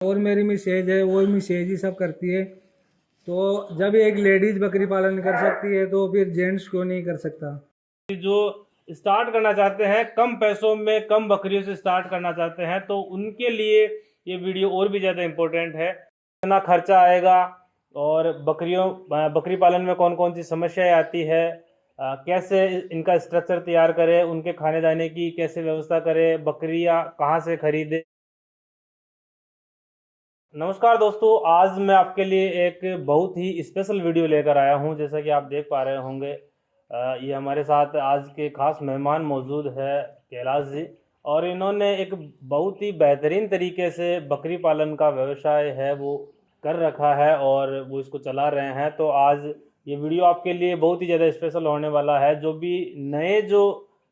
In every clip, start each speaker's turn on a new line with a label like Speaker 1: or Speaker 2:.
Speaker 1: और मेरी मिसेज है, वो मिसेज ही सब करती है। तो जब एक लेडीज बकरी पालन कर सकती है तो फिर जेंट्स क्यों नहीं कर सकता।
Speaker 2: जो स्टार्ट करना चाहते हैं, कम पैसों में कम बकरियों से स्टार्ट करना चाहते हैं, तो उनके लिए ये वीडियो और भी ज़्यादा इम्पोर्टेंट है। कितना खर्चा आएगा और बकरी पालन में कौन कौन सी समस्याएं आती है, कैसे इनका स्ट्रक्चर तैयार करें, उनके खाने दाने की कैसे व्यवस्था करें, बकरियां कहाँ से खरीदें। नमस्कार दोस्तों, आज मैं आपके लिए एक बहुत ही स्पेशल वीडियो लेकर आया हूं। जैसा कि आप देख पा रहे होंगे, ये हमारे साथ आज के खास मेहमान मौजूद है कैलाश जी। और इन्होंने एक बहुत ही बेहतरीन तरीके से बकरी पालन का व्यवसाय है वो कर रखा है और वो इसको चला रहे हैं। तो आज ये वीडियो आपके लिए बहुत ही ज़्यादा स्पेशल होने वाला है। जो भी नए जो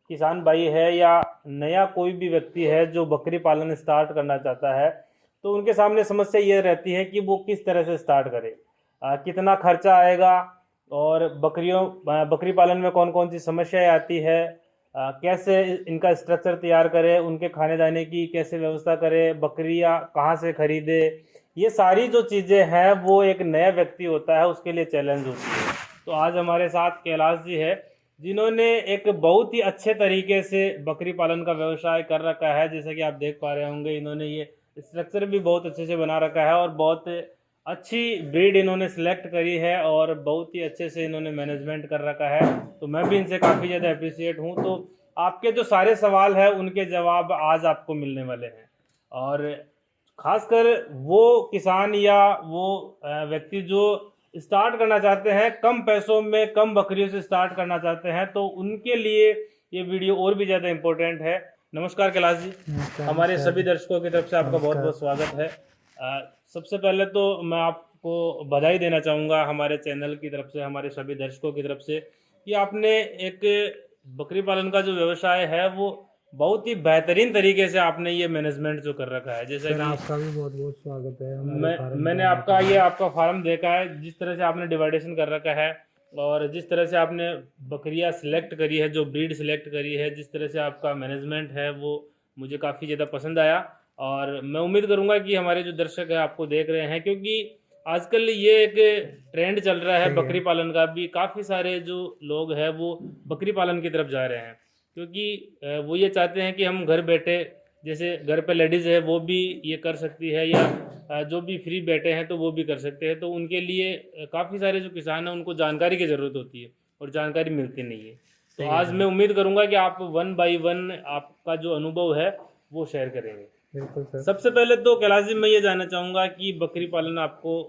Speaker 2: किसान भाई है या नया कोई भी व्यक्ति है जो बकरी पालन स्टार्ट करना चाहता है, तो उनके सामने समस्या ये रहती है कि वो किस तरह से स्टार्ट करे, कितना खर्चा आएगा और बकरी पालन में कौन कौन सी समस्याएं आती है, कैसे इनका स्ट्रक्चर तैयार करें, उनके खाने दाने की कैसे व्यवस्था करें, बकरियां कहाँ से खरीदे। ये सारी जो चीज़ें हैं वो एक नया व्यक्ति होता है उसके लिए चैलेंज होती है। तो आज हमारे साथ कैलाश जी है, जिन्होंने एक बहुत ही अच्छे तरीके से बकरी पालन का व्यवसाय कर रखा है। जैसा कि आप देख पा रहे होंगे, इन्होंने ये स्ट्रक्चर भी बहुत अच्छे से बना रखा है और बहुत अच्छी ब्रीड इन्होंने सिलेक्ट करी है और बहुत ही अच्छे से इन्होंने मैनेजमेंट कर रखा है। तो मैं भी इनसे काफ़ी ज़्यादा अप्रिशिएट हूँ। तो आपके जो सारे सवाल हैं उनके जवाब आज आपको मिलने वाले हैं। और ख़ासकर वो किसान या वो व्यक्ति जो स्टार्ट करना चाहते हैं, कम पैसों में कम बकरियों से स्टार्ट करना चाहते हैं, तो उनके लिए ये वीडियो और भी ज़्यादा इम्पोर्टेंट है। नमस्कार कैलाश जी, हमारे सभी दर्शकों की तरफ से आपका बहुत बहुत स्वागत है। सबसे पहले तो मैं आपको बधाई देना चाहूँगा हमारे चैनल की तरफ से, हमारे सभी दर्शकों की तरफ से, कि आपने एक बकरी पालन का जो व्यवसाय है वो बहुत ही बेहतरीन तरीके से आपने ये मैनेजमेंट जो कर रखा है। जैसे कि
Speaker 1: आपका भी बहुत बहुत स्वागत है हमारे फार्म
Speaker 2: मैंने आपका फार्म देखा है, जिस तरह से आपने डिवाइडेशन कर रखा है और जिस तरह से आपने बकरियां सिलेक्ट करी है, जो ब्रीड सिलेक्ट करी है, जिस तरह से आपका मैनेजमेंट है, वो मुझे काफ़ी ज़्यादा पसंद आया। और मैं उम्मीद करूंगा कि हमारे जो दर्शक हैं आपको देख रहे हैं, क्योंकि आजकल ये एक ट्रेंड चल रहा है बकरी पालन का भी। काफ़ी सारे जो लोग हैं वो बकरी पालन की तरफ जा रहे हैं, क्योंकि वो ये चाहते हैं कि हम घर बैठे, जैसे घर पे लेडीज़ है वो भी ये कर सकती है, या जो भी फ्री बैठे हैं तो वो भी कर सकते हैं। तो उनके लिए काफ़ी सारे जो किसान हैं उनको जानकारी की ज़रूरत होती है और जानकारी मिलती नहीं है। तो आज मैं उम्मीद करूंगा कि आप 1 बाई 1 आपका जो अनुभव है वो शेयर करेंगे।
Speaker 1: बिल्कुल सर।
Speaker 2: सबसे पहले तो कैलाश जी, मैं ये जानना चाहूँगा कि बकरी पालन आपको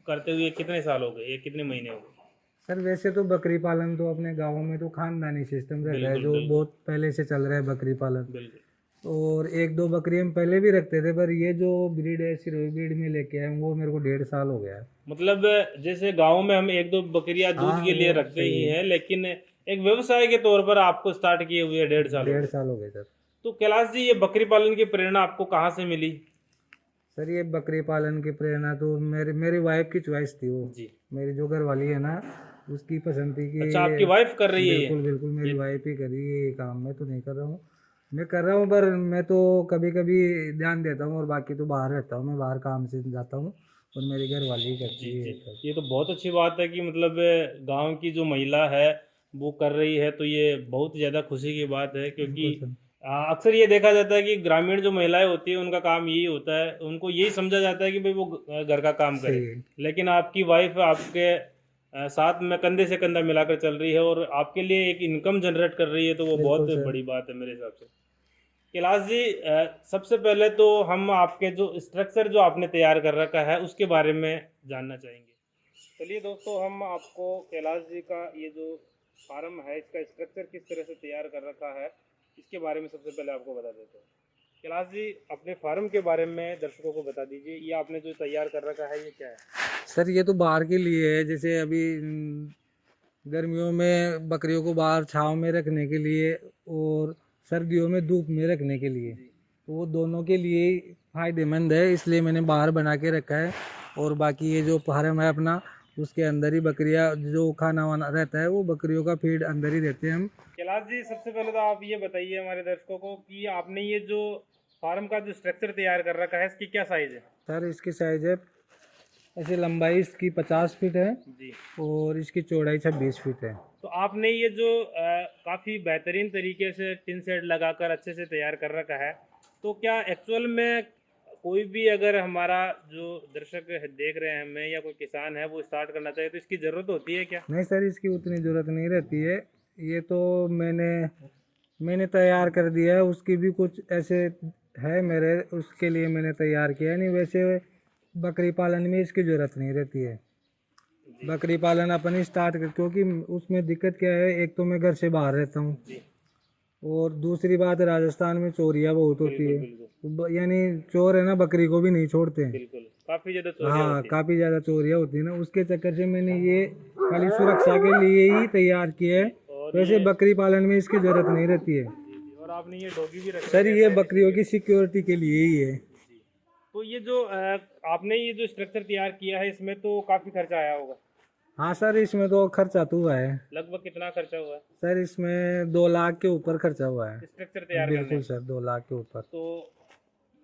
Speaker 2: करते हुए कितने साल हो गए या कितने महीने हो गए?
Speaker 1: सर वैसे तो बकरी पालन तो अपने गाँव में तो खानदानी सिस्टम रहता है,
Speaker 2: बिल्कुल
Speaker 1: जो
Speaker 2: बिल्कुल
Speaker 1: बहुत पहले से चल रहा है बकरी पालन।
Speaker 2: बिल्कुल।
Speaker 1: और एक दो बकरी हम पहले भी रखते थे, पर ये जो ब्रीड है सिरोही ब्रीड में लेके आए वो मेरे को 1.5 साल हो गया है।
Speaker 2: मतलब जैसे गांव में हम एक दो बकरियां दूध के लिए
Speaker 1: वो
Speaker 2: रखते
Speaker 1: सही
Speaker 2: ही
Speaker 1: है।
Speaker 2: हैं, लेकिन एक व्यवसाय के तौर पर आपको स्टार्ट किए हुए 1.5 साल हो
Speaker 1: 1.5
Speaker 2: गए।
Speaker 1: साल हो गए सर।
Speaker 2: तो कैलाश जी, ये बकरी पालन की प्रेरणा आपको कहाँ से मिली?
Speaker 1: सर ये बकरी पालन की प्रेरणा तो मेरी वाइफ की चॉइस थी। वो
Speaker 2: जी।
Speaker 1: मेरी जो घर वाली है ना, उसकी पसंद थी कि
Speaker 2: अच्छा, आपकी वाइफ कर रही है ये?
Speaker 1: बिल्कुल बिल्कुल मेरी
Speaker 2: ये
Speaker 1: वाइफ ही करी ये काम। मैं तो नहीं कर रहा हूँ, मैं कर रहा हूँ पर मैं तो कभी कभी ध्यान देता हूँ और बाकी तो बाहर रहता हूँ, मैं बाहर काम से जाता हूँ और मेरी घर वाली ही
Speaker 2: जी
Speaker 1: करती है
Speaker 2: जी,
Speaker 1: ये सब।
Speaker 2: ये तो बहुत अच्छी बात है कि मतलब गांव की जो महिला है वो कर रही है, तो ये बहुत ज़्यादा खुशी की बात है। क्योंकि
Speaker 1: बिल्कुल सर।
Speaker 2: अक्सर ये देखा जाता है कि ग्रामीण जो महिलाएं होती है उनका काम यही होता है, उनको यही समझा जाता है कि भाई वो घर का काम करे।
Speaker 1: सही है।
Speaker 2: लेकिन आपकी वाइफ आपके साथ में कंधे से कंधा मिलाकर चल रही है और आपके लिए एक इनकम जनरेट कर रही है, तो वो
Speaker 1: बिल्कुल
Speaker 2: बहुत
Speaker 1: सर।
Speaker 2: बड़ी बात है मेरे हिसाब से। कैलाश जी, सबसे पहले तो हम आपके जो स्ट्रक्चर जो आपने तैयार कर रखा है उसके बारे में जानना चाहेंगे। चलिए दोस्तों, हम आपको कैलाश जी का ये जो फार्म है इसका स्ट्रक्चर किस तरह से तैयार कर रखा है इसके बारे में सबसे पहले आपको बता देते हैं। कैलाश जी, अपने फार्म के बारे में दर्शकों को बता दीजिए, ये आपने जो तैयार कर रखा है ये क्या है?
Speaker 1: सर ये तो बाहर के लिए है, जैसे अभी गर्मियों में बकरियों को बाहर छांव में रखने के लिए और सर्दियों में धूप में रखने के लिए,
Speaker 2: जी।
Speaker 1: तो वो दोनों के लिए ही फायदेमंद है, इसलिए मैंने बाहर बना के रखा है। और बाकी ये जो फार्म है अपना, उसके अंदर ही बकरियां जो खाना वाना रहता है वो बकरियों का फीड अंदर ही देते हैं हम।
Speaker 2: कैलाश जी, सबसे पहले तो आप ये बताइए हमारे दर्शकों को कि आपने ये जो फार्म का जो स्ट्रक्चर तैयार कर रखा है इसकी क्या साइज है?
Speaker 1: सर इसकी साइज है, ऐसे लंबाई इसकी 50 फीट है
Speaker 2: जी।
Speaker 1: और इसकी चौड़ाई 26 फीट है।
Speaker 2: तो आपने ये जो काफ़ी बेहतरीन तरीके से टिन शेड लगाकर अच्छे से तैयार कर रखा है, तो क्या एक्चुअल में कोई भी अगर हमारा जो दर्शक देख रहे हैं हमें या कोई किसान है वो स्टार्ट करना चाहे तो इसकी ज़रूरत होती है क्या?
Speaker 1: नहीं सर, इसकी उतनी ज़रूरत नहीं रहती है। ये तो मैंने तैयार कर दिया है, उसकी भी कुछ ऐसे है मेरे, उसके लिए मैंने तैयार किया है। नहीं वैसे बकरी पालन में इसकी ज़रूरत नहीं रहती है। बकरी पालन अपन स्टार्ट कर, क्योंकि उसमें दिक्कत क्या है, एक तो मैं घर से बाहर रहता हूँ
Speaker 2: जी।
Speaker 1: और दूसरी बात राजस्थान में चोरियाँ बहुत होती है।
Speaker 2: बिल्कुल
Speaker 1: यानी चोर है ना, बकरी को भी नहीं छोड़ते हैं।
Speaker 2: बिल्कुल, काफ़ी ज़्यादा चोरियां
Speaker 1: हाँ,
Speaker 2: होती हैं।
Speaker 1: काफ़ी ज़्यादा चोरियाँ होती है ना, उसके चक्कर से मैंने ये खाली सुरक्षा के लिए ही तैयार किया है।
Speaker 2: और
Speaker 1: वैसे बकरी पालन में इसकी ज़रूरत नहीं रहती है।
Speaker 2: और आपने ये डॉगी भी रखा
Speaker 1: सर ये बकरियों की सिक्योरिटी के लिए ही है।
Speaker 2: तो ये जो आपने ये जो स्ट्रक्चर तैयार किया है इसमें तो काफ़ी खर्चा आया होगा।
Speaker 1: हाँ सर, इसमें तो खर्चा तो हुआ है।
Speaker 2: लगभग कितना खर्चा हुआ है
Speaker 1: सर इसमें 2 लाख के ऊपर खर्चा हुआ है।
Speaker 2: स्ट्रक्चर तैयार करने
Speaker 1: बिल्कुल
Speaker 2: में?
Speaker 1: सर, 2 लाख के ऊपर।
Speaker 2: तो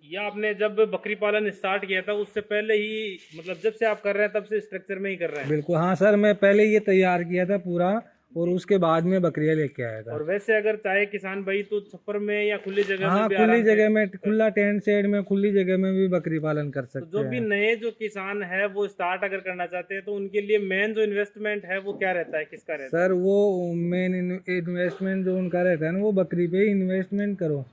Speaker 2: ये आपने जब बकरी पालन स्टार्ट किया था उससे पहले ही, मतलब जब से आप कर रहे हैं तब से स्ट्रक्चर में ही कर रहे हैं?
Speaker 1: बिल्कुल हाँ सर, मैं पहले ये तैयार किया था पूरा और उसके बाद में बकरियां लेके आया था।
Speaker 2: और वैसे अगर चाहे किसान भाई तो छप्पर में या खुली जगह
Speaker 1: हाँ,
Speaker 2: में भी
Speaker 1: खुली
Speaker 2: आराम से,
Speaker 1: जगह में, खुला टेंट शेड में, खुली जगह में भी बकरी पालन कर
Speaker 2: तो
Speaker 1: सकते
Speaker 2: जो भी
Speaker 1: हैं।
Speaker 2: नए जो किसान है वो स्टार्ट अगर करना चाहते हैं तो उनके लिए मेन जो इन्वेस्टमेंट है वो क्या रहता है, किसका रहता
Speaker 1: सर वो मेन इन्वेस्टमेंट जो उनका रहता है ना, वो बकरी पे ही इन्वेस्टमेंट करो।
Speaker 2: है?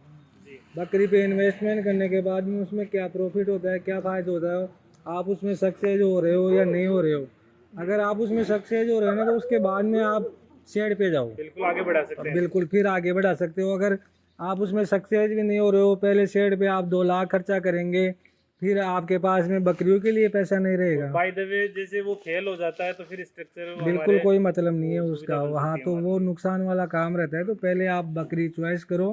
Speaker 2: जी
Speaker 1: बकरी पे इन्वेस्टमेंट करने के बाद में उसमें क्या प्रॉफिट होता है, क्या फ़ायदा होता है, आप उसमें सक्सेस हो रहे हो या नहीं हो रहे हो। अगर आप उसमें सक्सेस हो रहे हो ना, तो उसके बाद में आप शेड पे जाओ,
Speaker 2: बिल्कुल आगे बढ़ा सकते हैं।
Speaker 1: बिल्कुल फिर आगे बढ़ा सकते हो। अगर आप उसमें सक्सेस भी नहीं हो रहे हो, पहले शेड पे आप 2 लाख खर्चा करेंगे, फिर आपके पास में बकरियों के लिए पैसा नहीं रहेगा।
Speaker 2: बाय द वे जैसे वो फेल हो जाता है तो फिर स्ट्रक्चर
Speaker 1: बिल्कुल कोई मतलब नहीं है उसका, वहाँ तो वो नुकसान वाला काम रहता है। तो पहले आप बकरी चॉइस करो,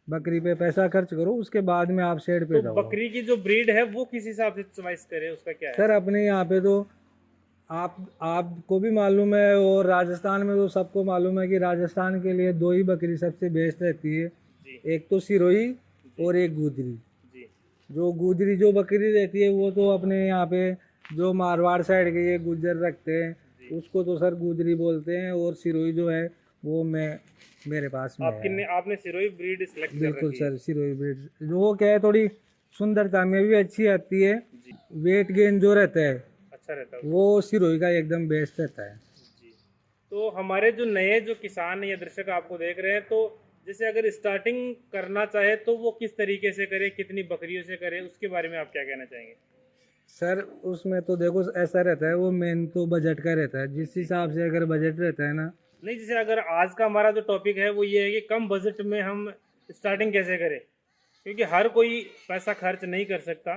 Speaker 1: बकरी पे पैसा खर्च करो, उसके बाद में आप शेड पे
Speaker 2: तो
Speaker 1: जाओ।
Speaker 2: बकरी की जो ब्रीड है वो किस हिसाब से चॉइस करे, उसका क्या है?
Speaker 1: सर अपने यहाँ पे तो आपको भी मालूम है और राजस्थान में तो सबको मालूम है कि राजस्थान के लिए 2 ही बकरी सबसे बेस्ट रहती है।
Speaker 2: जी
Speaker 1: एक तो सिरोही और एक गुजरी।
Speaker 2: जी
Speaker 1: जो गुजरी जो बकरी रहती है वो तो अपने यहाँ पे जो मारवाड़ साइड के ये गुज्जर रखते हैं, उसको तो सर गुजरी बोलते हैं। और सिरोही जो है वो मेरे पास में है।
Speaker 2: आपने सिरोही ब्रीड सिलेक्ट कर
Speaker 1: बिल्कुल
Speaker 2: रखी है?
Speaker 1: सर, सिरोही ब्रीड जो वो क्या है, थोड़ी सुंदरता में भी अच्छी आती है। वेट गेन जो रहता है
Speaker 2: अच्छा रहता है
Speaker 1: वो सिरोही का एकदम बेस्ट रहता है।
Speaker 2: जी। तो हमारे जो नए जो किसान या दर्शक आपको देख रहे हैं, तो जैसे अगर स्टार्टिंग करना चाहे तो वो किस तरीके से करे, कितनी बकरियों से करे, उसके बारे में आप क्या कहना चाहेंगे?
Speaker 1: सर उसमें तो देखो ऐसा रहता है, वो मेन तो बजट का रहता है। जिस हिसाब से अगर बजट रहता है ना,
Speaker 2: नहीं, जैसे अगर आज का हमारा जो टॉपिक है वो ये है कि कम बजट में हम स्टार्टिंग कैसे करें, क्योंकि हर कोई पैसा खर्च नहीं कर सकता।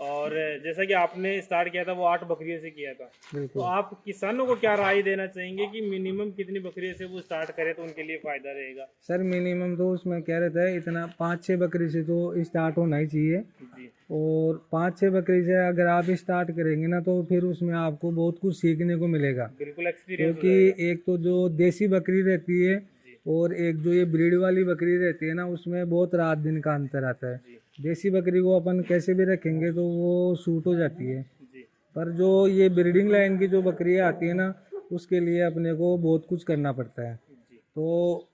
Speaker 2: और जैसा कि आपने स्टार्ट किया था वो 8 बकरियों से किया था, तो
Speaker 1: बिल्कुल।
Speaker 2: आप किसानों को क्या राय देना चाहेंगे कि मिनिमम कितनी बकरियों से वो स्टार्ट करे तो उनके लिए फ़ायदा रहेगा?
Speaker 1: सर मिनिमम तो उसमें क्या रहता है, इतना 5-6 बकरी से तो स्टार्ट होना ही चाहिए।
Speaker 2: जी
Speaker 1: और 5-6 बकरी से अगर आप स्टार्ट करेंगे ना, तो फिर उसमें आपको बहुत कुछ सीखने को मिलेगा।
Speaker 2: बिल्कुल एक्सपीरियंस हो
Speaker 1: क्योंकि
Speaker 2: जाएगा।
Speaker 1: एक तो जो देसी बकरी रहती है और एक जो ये ब्रीड वाली बकरी रहती है ना, उसमें बहुत रात दिन का अंतर आता है।
Speaker 2: जी
Speaker 1: देसी बकरी को अपन कैसे भी रखेंगे तो वो सूट हो जाती है,
Speaker 2: जी
Speaker 1: पर जो ये ब्रीडिंग लाइन की जो बकरियाँ आती है ना, उसके लिए अपने को बहुत कुछ करना पड़ता है।
Speaker 2: जी
Speaker 1: तो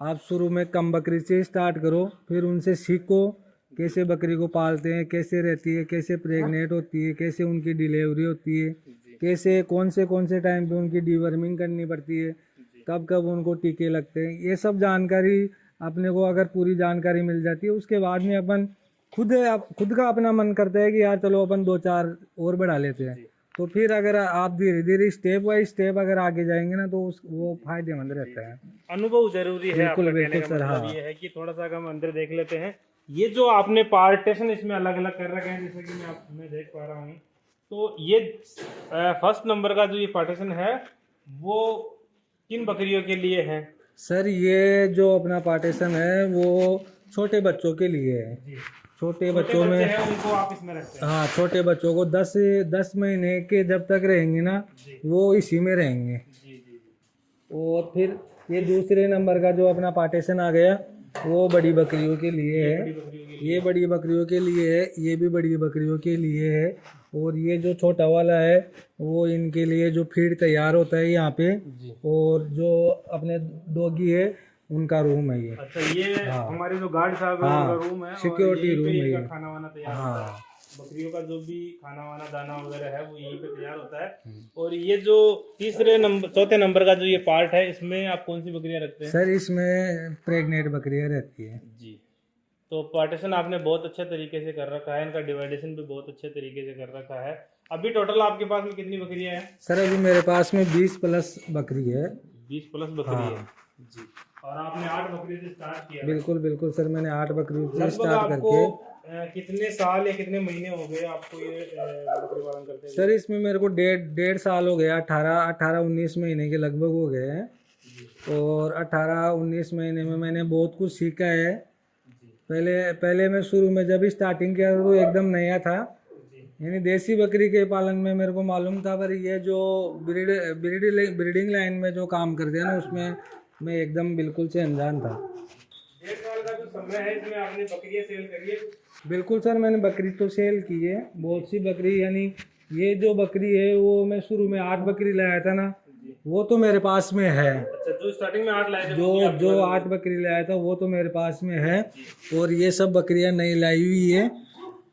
Speaker 1: आप शुरू में कम बकरी से स्टार्ट करो, फिर उनसे सीखो कैसे बकरी को पालते हैं, कैसे रहती है, कैसे प्रेग्नेंट होती है, कैसे उनकी डिलीवरी होती है,
Speaker 2: जी
Speaker 1: कैसे कौन से टाइम पे उनकी डिवर्मिंग करनी पड़ती है, कब कब उनको टीके लगते हैं। ये सब जानकारी अपने को अगर पूरी जानकारी मिल जाती है, उसके बाद में अपन खुद का अपना मन करता है कि यार चलो अपन 2-4 और बढ़ा लेते हैं। तो फिर अगर आप धीरे धीरे स्टेप बाय स्टेप अगर आगे जाएंगे ना, तो वो फायदेमंद रहता है।
Speaker 2: अनुभव जरूरी है।
Speaker 1: बिल्कुल,
Speaker 2: आपका कहने
Speaker 1: बिल्कुल
Speaker 2: का
Speaker 1: सर,
Speaker 2: मतलब
Speaker 1: हाँ।
Speaker 2: ये है कि थोड़ा सा हम अंदर देख लेते हैं। ये जो आपने पार्टीशन इसमें अलग अलग कर रखे हैं, जैसे कि मैं देख पा रहा हूँ, तो ये फर्स्ट नंबर का जो ये पार्टीशन है वो किन बकरियों के लिए है?
Speaker 1: सर ये जो अपना पार्टीशन है वो छोटे बच्चों के लिए है। छोटे बच्चों में
Speaker 2: है उनको आप इसमें रखते हैं?
Speaker 1: हाँ, छोटे बच्चों को 10 महीने के जब तक रहेंगे ना, वो इसी में रहेंगे।
Speaker 2: जी जी जी।
Speaker 1: और फिर ये दूसरे नंबर का जो अपना पार्टीशन आ गया, वो बड़ी बकरियों के लिए है,
Speaker 2: बड़ी बकरियों के लिए
Speaker 1: ये बड़ी बकरियों के लिए है, ये भी बड़ी बकरियों के लिए है। और ये जो छोटा वाला है वो इनके लिए जो फीड तैयार होता है यहाँ पे।
Speaker 2: जी।
Speaker 1: और जो अपने डॉगी है उनका रूम है ये।
Speaker 2: अच्छा, ये
Speaker 1: हाँ।
Speaker 2: हमारे जो गार्ड साहब है
Speaker 1: हाँ,
Speaker 2: उनका रूम है, और
Speaker 1: सिक्योरिटी
Speaker 2: यहीं पे
Speaker 1: रूम है
Speaker 2: इनका
Speaker 1: ये।
Speaker 2: खाना वाना तैयार होता है।
Speaker 1: हाँ।
Speaker 2: बकरियों का जो भी खाना वाना दाना वगैरह है वो यहीं पे तैयार होता है। और ये जो चौथे नंबर का जो ये पार्ट है, इसमें आप कौन सी बकरियां रखते हैं?
Speaker 1: सर इसमें प्रेग्नेंट बकरियां रहती है।
Speaker 2: जी। तो पार्टीशन आपने बहुत अच्छे तरीके से कर रखा है, इनका डिवाइडेशन भी बहुत अच्छे तरीके से कर रखा है। अभी टोटल आपके पास में कितनी बकरियां हैं?
Speaker 1: सर अभी मेरे पास में 20 प्लस बकरी है।
Speaker 2: 20 प्लस बकरी
Speaker 1: हाँ।
Speaker 2: है जी। और आपने 8 बकरी से स्टार्ट किया है।
Speaker 1: बिल्कुल बिल्कुल सर, मैंने 8 बकरी से
Speaker 2: लगभग
Speaker 1: स्टार्ट
Speaker 2: आपको
Speaker 1: करके
Speaker 2: कितने साल या कितने महीने हो गए आपको ये बकरी पालन करते हुए?
Speaker 1: सर इसमें मेरे को डेढ़ साल हो गया, 18-19 महीने के लगभग हो गए हैं। और 18-19 महीने में मैंने बहुत कुछ सीखा है। पहले मैं शुरू में जब स्टार्टिंग किया तो एकदम नया था, यानी देसी बकरी के पालन में मेरे को मालूम था, पर ये जो ब्रीडिंग लाइन में जो काम करते हैं ना उसमें मैं एकदम बिल्कुल से अनजान था।
Speaker 2: 1.5 साल का जो समय है इसमें आपने बकरियां सेल करी है?
Speaker 1: बिल्कुल सर, मैंने बकरी तो सेल की है, बहुत सी बकरी। यानी ये जो बकरी है वो मैं शुरू में 8 बकरी लाया था ना, वो तो मेरे पास में है।
Speaker 2: अच्छा, जो स्टार्टिंग में 8 लाए थे
Speaker 1: जो 8 बकरी लाया था वो तो मेरे पास में है। और ये सब बकरियां नई लाई हुई है।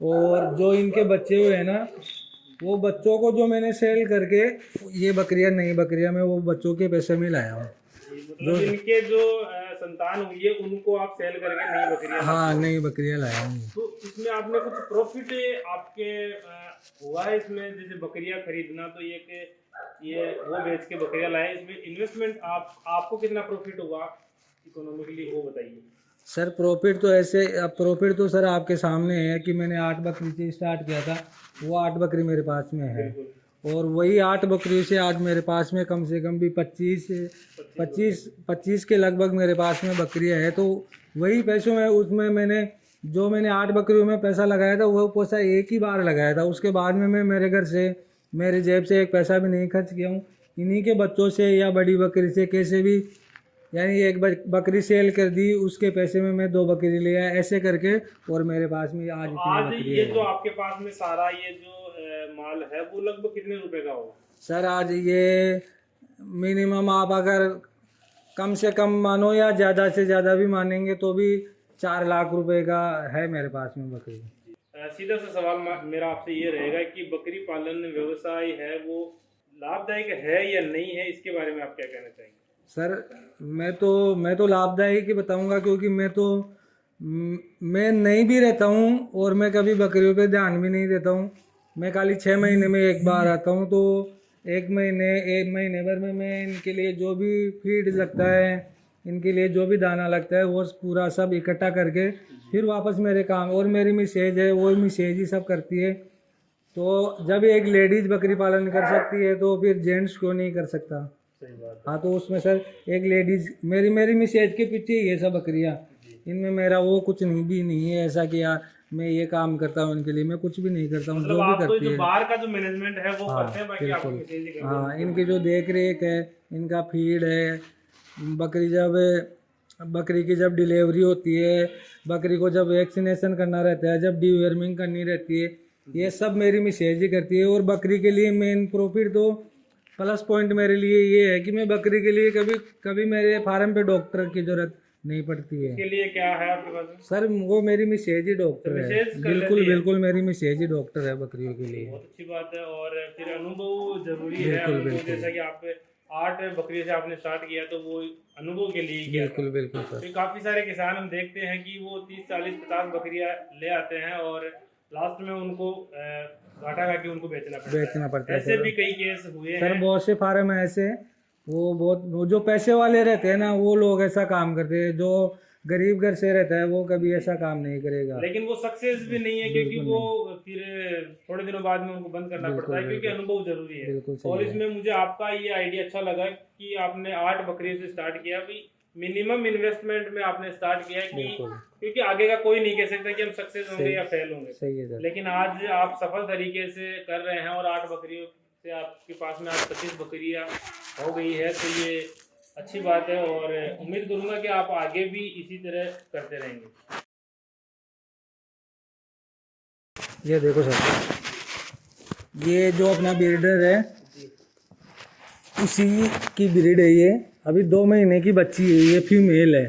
Speaker 1: और जो इनके बच्चे हुए हैं ना, वो बच्चों को जो मैंने सेल करके, ये बकरियां नई बकरियां मैं वो बच्चों के पैसे में लाया हूँ।
Speaker 2: मतलब इनके जो संतान हुई है उनको आप सेल करके नई बकरियां?
Speaker 1: हाँ, नई बकरियां लाया हूँ।
Speaker 2: तो इसमें आपने कुछ प्रॉफिट आपके हुआ है इसमें? जैसे बकरियां खरीदना, तो ये वो बेच के बकरियां लाए, इसमें इन्वेस्टमेंट आपको कितना प्रॉफिट हुआ इकोनॉमिकली, वो बताइए।
Speaker 1: सर प्रॉफिट तो सर आपके सामने है कि मैंने 8 बकरी से स्टार्ट किया था, वो 8 बकरी मेरे पास में है। और वही 8 बकरी से आज मेरे पास में कम से कम भी 25 के लगभग मेरे पास में बकरियां है। तो वही पैसों में उसमें मैंने 8 बकरियों में पैसा लगाया था, वो पैसा एक ही बार लगाया था। उसके बाद में मैं मेरे घर से, मेरे जेब से एक पैसा भी नहीं खर्च किया हूँ। इन्हीं के बच्चों से या बड़ी बकरी से कैसे भी, यानी एक बकरी सेल कर दी, उसके पैसे में मैं 2 बकरी ले आया, ऐसे करके। और मेरे पास में आज
Speaker 2: ये जो आपके पास में सारा ये जो माल है वो लगभग कितने रुपए का होगा?
Speaker 1: सर आज ये मिनिमम आप अगर कम से कम मानो या ज़्यादा से ज़्यादा भी मानेंगे तो भी 4 लाख रुपए का है मेरे पास में बकरी।
Speaker 2: सीधा सा सवाल मेरा आपसे ये रहेगा कि बकरी पालन व्यवसाय है वो लाभदायक है या नहीं है, इसके बारे में आप क्या कहना चाहेंगे?
Speaker 1: सर मैं तो लाभदायक ही बताऊंगा, क्योंकि मैं नहीं भी रहता हूँ और मैं कभी बकरियों पे ध्यान भी नहीं देता हूँ। मैं खाली 6 महीने में एक बार आता हूँ, तो एक महीने भर में मैं इनके लिए जो भी फीड लगता है, इनके लिए जो भी दाना लगता है, वो पूरा सब इकट्ठा करके फिर वापस मेरे काम, और मेरी मिसेज है वो मिसेज ही सब करती है। तो जब एक लेडीज बकरी पालन कर सकती है तो फिर जेंट्स क्यों नहीं कर सकता?
Speaker 2: सही बात।
Speaker 1: हाँ, तो उसमें सर एक लेडीज मेरी मिसेज के पीछे ये सब बकरियाँ, इनमें मेरा वो कुछ भी नहीं है ऐसा कि यार मैं ये काम करता हूँ इनके लिए, मैं कुछ भी नहीं करता हूँ।
Speaker 2: मतलब
Speaker 1: जो भी
Speaker 2: आप तो
Speaker 1: करती
Speaker 2: जो
Speaker 1: है,
Speaker 2: बाहर का जो मैनेजमेंट है वो
Speaker 1: हाँ,
Speaker 2: करते हैं, बाकी आपको
Speaker 1: बिल्कुल।
Speaker 2: मैसेज ही करते हैं।
Speaker 1: हाँ, इनकी जो देख रेख है, इनका फीड है, बकरी की जब डिलीवरी होती है, बकरी को जब वैक्सीनेशन करना रहता है, जब डीवर्मिंग करनी रहती है, ये सब मेरी मिसेज ही करती है। और बकरी के लिए मेन प्रॉफिट तो प्लस पॉइंट मेरे लिए ये है कि मैं बकरी के लिए कभी मेरे फार्म पे डॉक्टर की जरूरत नहीं पड़ती है।
Speaker 2: इसके लिए क्या है आपके पास?
Speaker 1: सर वो मेरी मिसेज ही डॉक्टर है।
Speaker 2: मिसेज कर
Speaker 1: बिल्कुल
Speaker 2: लेती है?
Speaker 1: बिल्कुल मेरी मिसेज ही डॉक्टर है बकरियों के लिए।
Speaker 2: बहुत अच्छी बात है। और फिर अनुभव जरूरी है।
Speaker 1: बिल्कुल,
Speaker 2: अनुभव
Speaker 1: बिल्कुल।
Speaker 2: जैसा कि आप 8 बकरी से आपने स्टार्ट किया तो वो अनुभव के लिए ही किया था।
Speaker 1: बिल्कुल बिल्कुल सर।
Speaker 2: फिर काफी सारे किसान हम देखते हैं कि वो 30 40 50 बकरियां ले आते हैं और लास्ट में उनको घाटा खा के उनको बेचना पड़ता है। ऐसे
Speaker 1: सर।
Speaker 2: भी कई केस हुए
Speaker 1: सर
Speaker 2: हैं।
Speaker 1: बहुत से फार्म है ऐसे, वो जो पैसे वाले रहते हैं ना, वो लोग ऐसा काम करते हैं। जो गरीब घर से रहता है वो कभी ऐसा काम नहीं करेगा।
Speaker 2: लेकिन वो सक्सेस भी नहीं है, क्योंकि
Speaker 1: बिल्कुल
Speaker 2: वो फिर थोड़े दिनों बाद में उनको बंद करना पड़ता है, क्योंकि अनुभव जरूरी है।
Speaker 1: बिल्कुल सही
Speaker 2: और
Speaker 1: है।
Speaker 2: इसमें मुझे आपका ये आइडिया अच्छा लगा कि आपने 8 बकरियों से स्टार्ट किया। भी मिनिमम इन्वेस्टमेंट में आपने स्टार्ट किया है
Speaker 1: बिल्कुल।
Speaker 2: क्योंकि आगे का कोई नहीं कह सकता कि हम सक्सेस होंगे या फेल होंगे।
Speaker 1: सही है सर।
Speaker 2: लेकिन आज आप सफल तरीके से कर रहे हैं और 8 बकरियों से आपके पास में आज 25 बकरियां हो गई है, तो ये अच्छी बात है और उम्मीद करूंगा कि आप आगे भी इसी तरह करते रहेंगे।
Speaker 1: ये देखो सर, ये जो अपना ब्रीडर है उसी की ब्रीड है ये। अभी 2 महीने की बच्ची है, ये फीमेल है।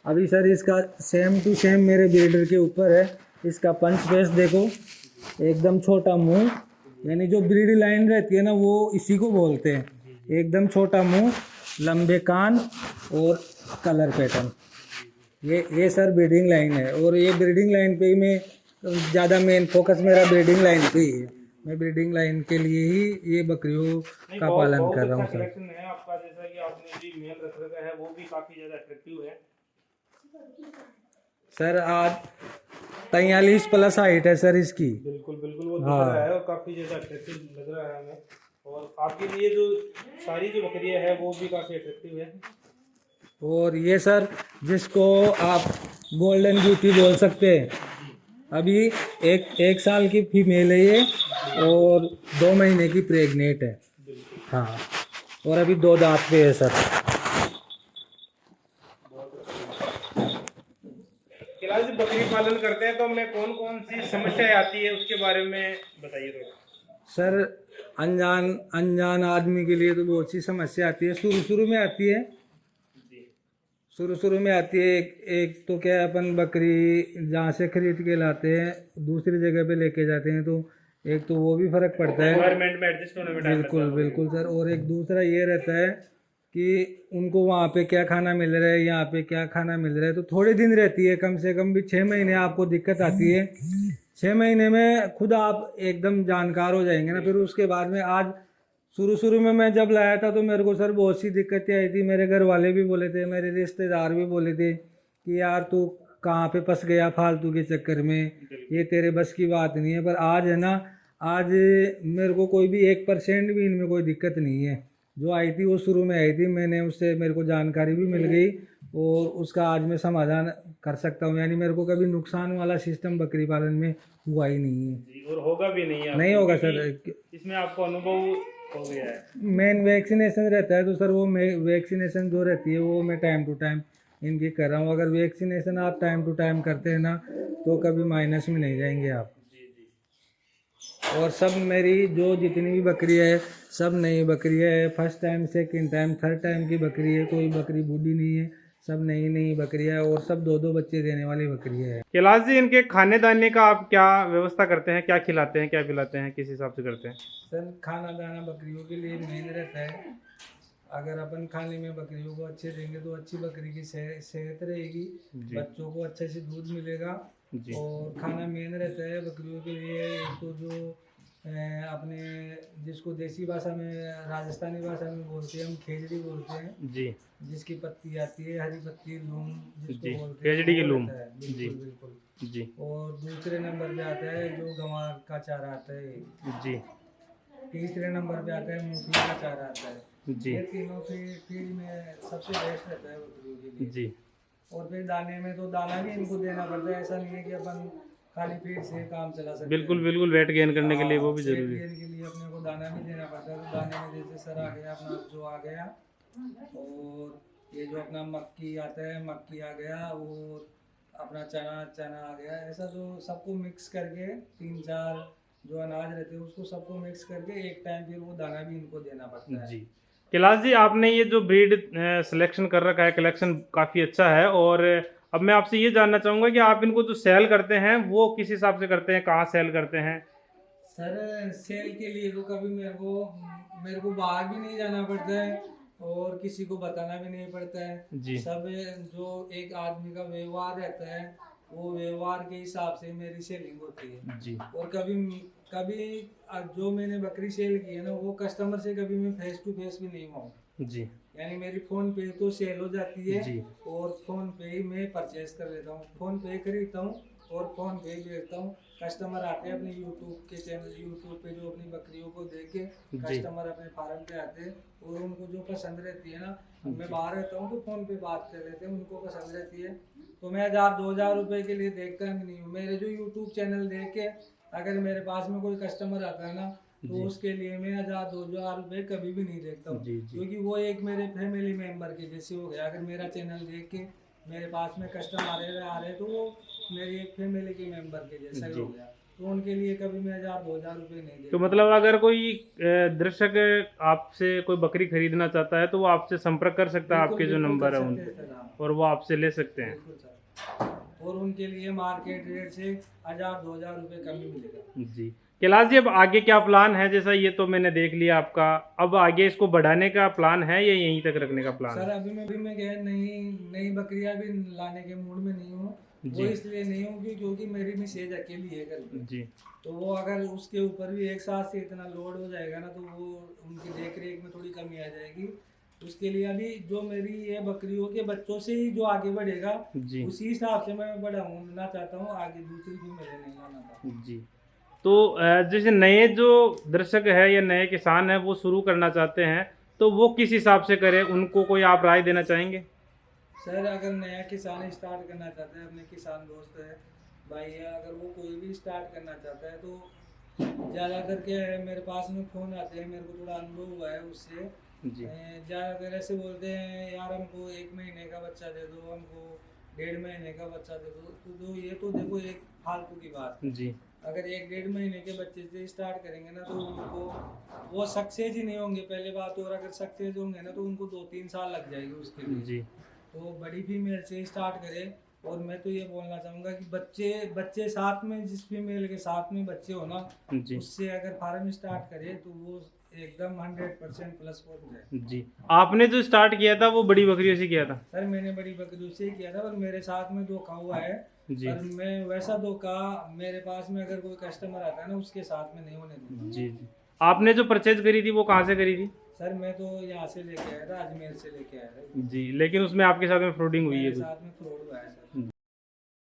Speaker 1: अभी सर इसका सेम टू सेम मेरे ब्रीडर के ऊपर है। इसका पंच फेस देखो, एकदम छोटा मुंह, यानी जो ब्रीड लाइन रहती है ना वो इसी को बोलते हैं। एकदम छोटा मुंह, लंबे कान और कलर पैटर्न, ये सर ब्रीडिंग लाइन है। और ये ब्रीडिंग लाइन पे ही मैं ज़्यादा मेन फोकस मेरा ब्रीडिंग लाइन पे ही है। मैं ब्रीडिंग लाइन के लिए ही ये बकरियों का पालन कर रहा हूँ सर।
Speaker 2: कलेक्शन है आपका, जैसा कि आपने जी मेल रख रखा है वो भी काफी ज्यादा अट्रैक्टिव है।
Speaker 1: सर आज 43 प्लस हाइट है सर इसकी।
Speaker 2: बिल्कुल बिल्कुल वो दिख
Speaker 1: हाँ।
Speaker 2: रहा है और काफी ज्यादा अट्रैक्टिव लग रहा है हमें। और आपके लिए जो सारी जो बकरियां है वो भी काफी अट्रैक्टिव है।
Speaker 1: और ये सर जिसको आप गोल्डन ब्यूटी बोल सकते हैं, अभी एक साल की फीमेल है ये और 2 महीने की प्रेग्नेंट है। हाँ, और अभी 2 दांत पे है सर।
Speaker 2: कैलाश जी, बकरी पालन करते हैं तो हमें कौन कौन सी समस्याएं आती है उसके बारे में बताइए थोड़ा।
Speaker 1: सर अनजान आदमी के लिए तो बहुत सी समस्या आती है। शुरू में आती है, शुरू में आती है। एक तो क्या है, अपन बकरी जहाँ से खरीद के लाते हैं दूसरी जगह पे लेके जाते हैं तो एक तो वो भी फर्क पड़ता है,
Speaker 2: एनवायरनमेंट में एडजस्ट होने में टाइम लगता है।
Speaker 1: बिल्कुल सर। और एक दूसरा ये रहता है कि उनको वहाँ पे क्या खाना मिल रहा है, यहाँ पे क्या खाना मिल रहा है। तो थोड़े दिन रहती है, कम से कम भी 6 महीने आपको दिक्कत आती है। 6 महीने में खुद आप एकदम जानकार हो जाएंगे ना। फिर उसके बाद में आज शुरू में मैं जब लाया था तो मेरे को सर बहुत सी दिक्कतें आई थी। मेरे घर वाले भी बोले थे, मेरे रिश्तेदार भी बोले थे कि यार तू कहाँ पे फंस गया फालतू के चक्कर में, ये तेरे बस की बात नहीं है। पर आज है ना, आज मेरे को कोई भी 1% भी इनमें कोई दिक्कत नहीं है। जो आई थी वो शुरू में आई थी, मैंने उससे मेरे को जानकारी भी मिल गई और उसका आज मैं समाधान कर सकता हूँ। यानी मेरे को कभी नुकसान वाला सिस्टम बकरी पालन में हुआ ही नहीं है।
Speaker 2: जी, और होगा भी नहीं
Speaker 1: नहीं होगा सर,
Speaker 2: इसमें आपको अनुभव हो गया है।
Speaker 1: मेन वैक्सीनेशन रहता है तो सर वो वैक्सीनेशन जो रहती है वो मैं टाइम टू टाइम इनकी कर रहा हूँ। अगर वैक्सीनेशन आप टाइम टू टाइम करते हैं ना तो कभी माइनस में नहीं जाएंगे आप। और सब मेरी जो जितनी भी बकरी है सब नई बकरी है। First time, second time, third time की बकरी है। कोई बकरी बूढ़ी नहीं है, सब नई बकरी है और सब 2 बच्चे देने वाली बकरी है।
Speaker 2: कैलाश जी, इनके खाने दाने का आप क्या व्यवस्था करते हैं, क्या खिलाते हैं, क्या पिलाते हैं, किस हिसाब से करते हैं?
Speaker 1: सर खाना दाना बकरियों के लिए मेन रहता है। अगर अपन खाने में बकरियों को अच्छे देंगे तो अच्छी बकरी की सेहत रहेगी, बच्चों को अच्छे से दूध मिलेगा। और खाना मेन रहता है बकरियों के लिए। एक तो जो अपने जिसको देसी भाषा में, राजस्थानी भाषा में बोलते हैं हम, खेजड़ी बोलते हैं
Speaker 2: जी,
Speaker 1: जिसकी पत्ती आती है, हरी पत्ती, लूम जिसको
Speaker 2: जी,
Speaker 1: बोलते हैं,
Speaker 2: खेजड़ी की
Speaker 1: वो
Speaker 2: लूम।
Speaker 1: रहता है।
Speaker 2: जी
Speaker 1: बिल्कुल।
Speaker 2: जी
Speaker 1: और दूसरे नंबर पे आता है जो गंवार का चारा आता है।
Speaker 2: जी
Speaker 1: तीसरे नंबर पे आता है मूंगफली का चारा आता है।
Speaker 2: जी
Speaker 1: ये तीनों फीड में सबसे बेस्ट रहता है बकरियों के लिए।
Speaker 2: जी
Speaker 1: और फिर दाने में तो दाना भी इनको देना पड़ता है। ऐसा नहीं है कि अपन खाली फीड से काम चला सकते
Speaker 2: बिल्कुल
Speaker 1: हैं।
Speaker 2: बिल्कुल, वेट गेन करने के लिए वो भी
Speaker 1: वेट
Speaker 2: जरूरी है।
Speaker 1: गेन के लिए अपने को दाना भी देना पड़ता है। तो दाने में जैसे सर आ गया अपना जो आ गया, और ये जो अपना मक्की आता है, मक्की आ गया, और अपना चना आ गया। ऐसा जो सबको मिक्स करके 3-4 जो अनाज रहते हैं उसको सबको मिक्स करके एक टाइम फिर वो दाना भी इनको देना पड़ता है।
Speaker 2: जी, कैलाश जी, आपने ये जो ब्रीड सिलेक्शन कर रखा है, कलेक्शन काफ़ी अच्छा है। और अब मैं आपसे ये जानना चाहूँगा कि आप इनको जो सेल करते हैं वो किस हिसाब से करते हैं, कहाँ सेल करते हैं?
Speaker 1: सर सेल के लिए तो कभी मेरे को बाहर भी नहीं जाना पड़ता है और किसी को बताना भी नहीं पड़ता है।
Speaker 2: जी
Speaker 1: सब जो एक आदमी का व्यवहार रहता है वो व्यवहार के हिसाब से मेरी सेलिंग होती है।
Speaker 2: जी
Speaker 1: और कभी कभी जो मैंने बकरी सेल की है ना वो कस्टमर से कभी मैं फेस टू फेस भी नहीं हुआ।
Speaker 2: जी
Speaker 1: यानी मेरी फ़ोन पे तो सेल हो जाती है
Speaker 2: जी
Speaker 1: और फ़ोन पे ही मैं परचेज कर लेता हूँ। फ़ोन पे खरीदता हूँ और फ़ोन पे ही बेचता हूँ। कस्टमर आते हैं अपने यूट्यूब के चैनल, यूट्यूब पे जो अपनी बकरियों को देख के कस्टमर अपने फार्म पे आते हैं और उनको जो पसंद रहती है ना, मैं बाहर रहता हूँ तो फ़ोन पे बात कर लेते हैं, उनको पसंद रहती है तो मैं 1000-2000 रुपये के लिए देखता भी नहीं हूँ। मेरे जो यूट्यूब चैनल देख के अगर मेरे पास में कोई कस्टमर आता है ना तो
Speaker 2: जी।
Speaker 1: उसके लिए मैं 1000-2000 रुपए कभी भी नहीं देखता हूँ,
Speaker 2: जी, जी।
Speaker 1: क्योंकि वो एक मेरे फैमिली मेंबर के जैसे हो गया। अगर मेरा चैनल देख के मेरे पास में कस्टमर आ रहे तो वो मेरी एक फैमिली के मेंबर के जैसा ही
Speaker 2: जी।
Speaker 1: हो गया। तो उनके लिए कभी मैं 1000-2000 रुपए नहीं
Speaker 2: तो
Speaker 1: देखता
Speaker 2: मतलब
Speaker 1: हूँ।
Speaker 2: अगर कोई दर्शक आपसे कोई बकरी खरीदना चाहता है तो वो आपसे संपर्क कर सकता है,
Speaker 1: बिल्कुल
Speaker 2: आपके जो
Speaker 1: बिल्कुल कर
Speaker 2: नंबर है उन
Speaker 1: सकते हैं
Speaker 2: पे,
Speaker 1: सर, हाँ
Speaker 2: और वो आपसे ले सकते हैं।
Speaker 1: बिल्कुल सर। और उनके लिए मार्केट रेट से 1000-2000 रुपए कम ही मिलेगा।
Speaker 2: जी। कैलाश जी, अब आगे क्या प्लान है? जैसा ये तो मैंने देख लिया आपका, अब आगे इसको बढ़ाने का प्लान है या यहीं तक रखने का प्लान
Speaker 1: सर
Speaker 2: है?
Speaker 1: अभी मैं क्या है, नई नई बकरियां भी लाने के मूड में नहीं हूँ। वो
Speaker 2: जी।
Speaker 1: इसलिए नहीं हूँ क्योंकि मेरी मिसेज अकेली है घर पे।
Speaker 2: जी।
Speaker 1: तो वो अगर उसके ऊपर भी एक साथ से इतना लोड हो जाएगा ना, तो वो उनकी देख रेख में थोड़ी कमी आ जाएगी। उसके लिए अभी जो मेरी ये बकरियों के बच्चों से ही जो आगे बढ़ेगा,
Speaker 2: जी।
Speaker 1: उसी हिसाब से मैं बढ़ाना चाहता हूँ। आगे दूसरी फीमेल नहीं लाना था।
Speaker 2: जी। तो जैसे नए जो दर्शक है या नए किसान है वो शुरू करना चाहते हैं, तो वो किस हिसाब से करें, उनको कोई आप राय देना चाहेंगे?
Speaker 1: सर अगर नया किसान स्टार्ट करना चाहता है, अपने किसान दोस्त है भाई है, अगर वो कोई भी स्टार्ट करना चाहता है तो ज़्यादातर क्या है, मेरे पास में फ़ोन आते हैं, मेरे को थोड़ा अनुभव हुआ है उससे।
Speaker 2: जी।
Speaker 1: ज़्यादातर ऐसे बोलते हैं, यार हमको 1 महीने का बच्चा दे दो, हमको 1.5 महीने का बच्चा दे दो। तो ये तो देखो एक फालतू की बात है।
Speaker 2: जी।
Speaker 1: अगर 1-1.5 महीने के बच्चे से स्टार्ट करेंगे ना, तो उनको वो सक्सेस ही नहीं होंगे पहले बात। और अगर सक्सेस होंगे ना, तो उनको 2-3 साल लग जाएंगे उसके लिए।
Speaker 2: जी।
Speaker 1: तो बड़ी फीमेल से स्टार्ट करें। और मैं तो ये बोलना चाहूँगा कि बच्चे बच्चे साथ में, जिस फीमेल के साथ में बच्चे हो ना,
Speaker 2: जी।
Speaker 1: उससे अगर फार्म स्टार्ट करे तो वो एकदम 100% प्लस पहुंच जाए।
Speaker 2: जी। आपने जो स्टार्ट किया था वो बड़ी बकरियों से किया था?
Speaker 1: सर मैंने बड़ी बकरियों से ही किया था, पर मेरे साथ में धोखा हुआ है।
Speaker 2: जी।
Speaker 1: पर मैं वैसा धोखा मेरे पास में अगर कोई कस्टमर आता है ना, उसके साथ में नहीं होने दूंगा।
Speaker 2: जी। जी। आपने जो परचेज करी थी वो कहाँ से करी थी?
Speaker 1: सर मैं तो यहाँ से लेके आया था, अजमेर से लेके आया था।
Speaker 2: जी, लेकिन उसमें आपके साथ में फ्रॉडिंग हुई है
Speaker 1: मेरे
Speaker 2: कुछ?
Speaker 1: साथ में फ्रॉड हुआ है सर।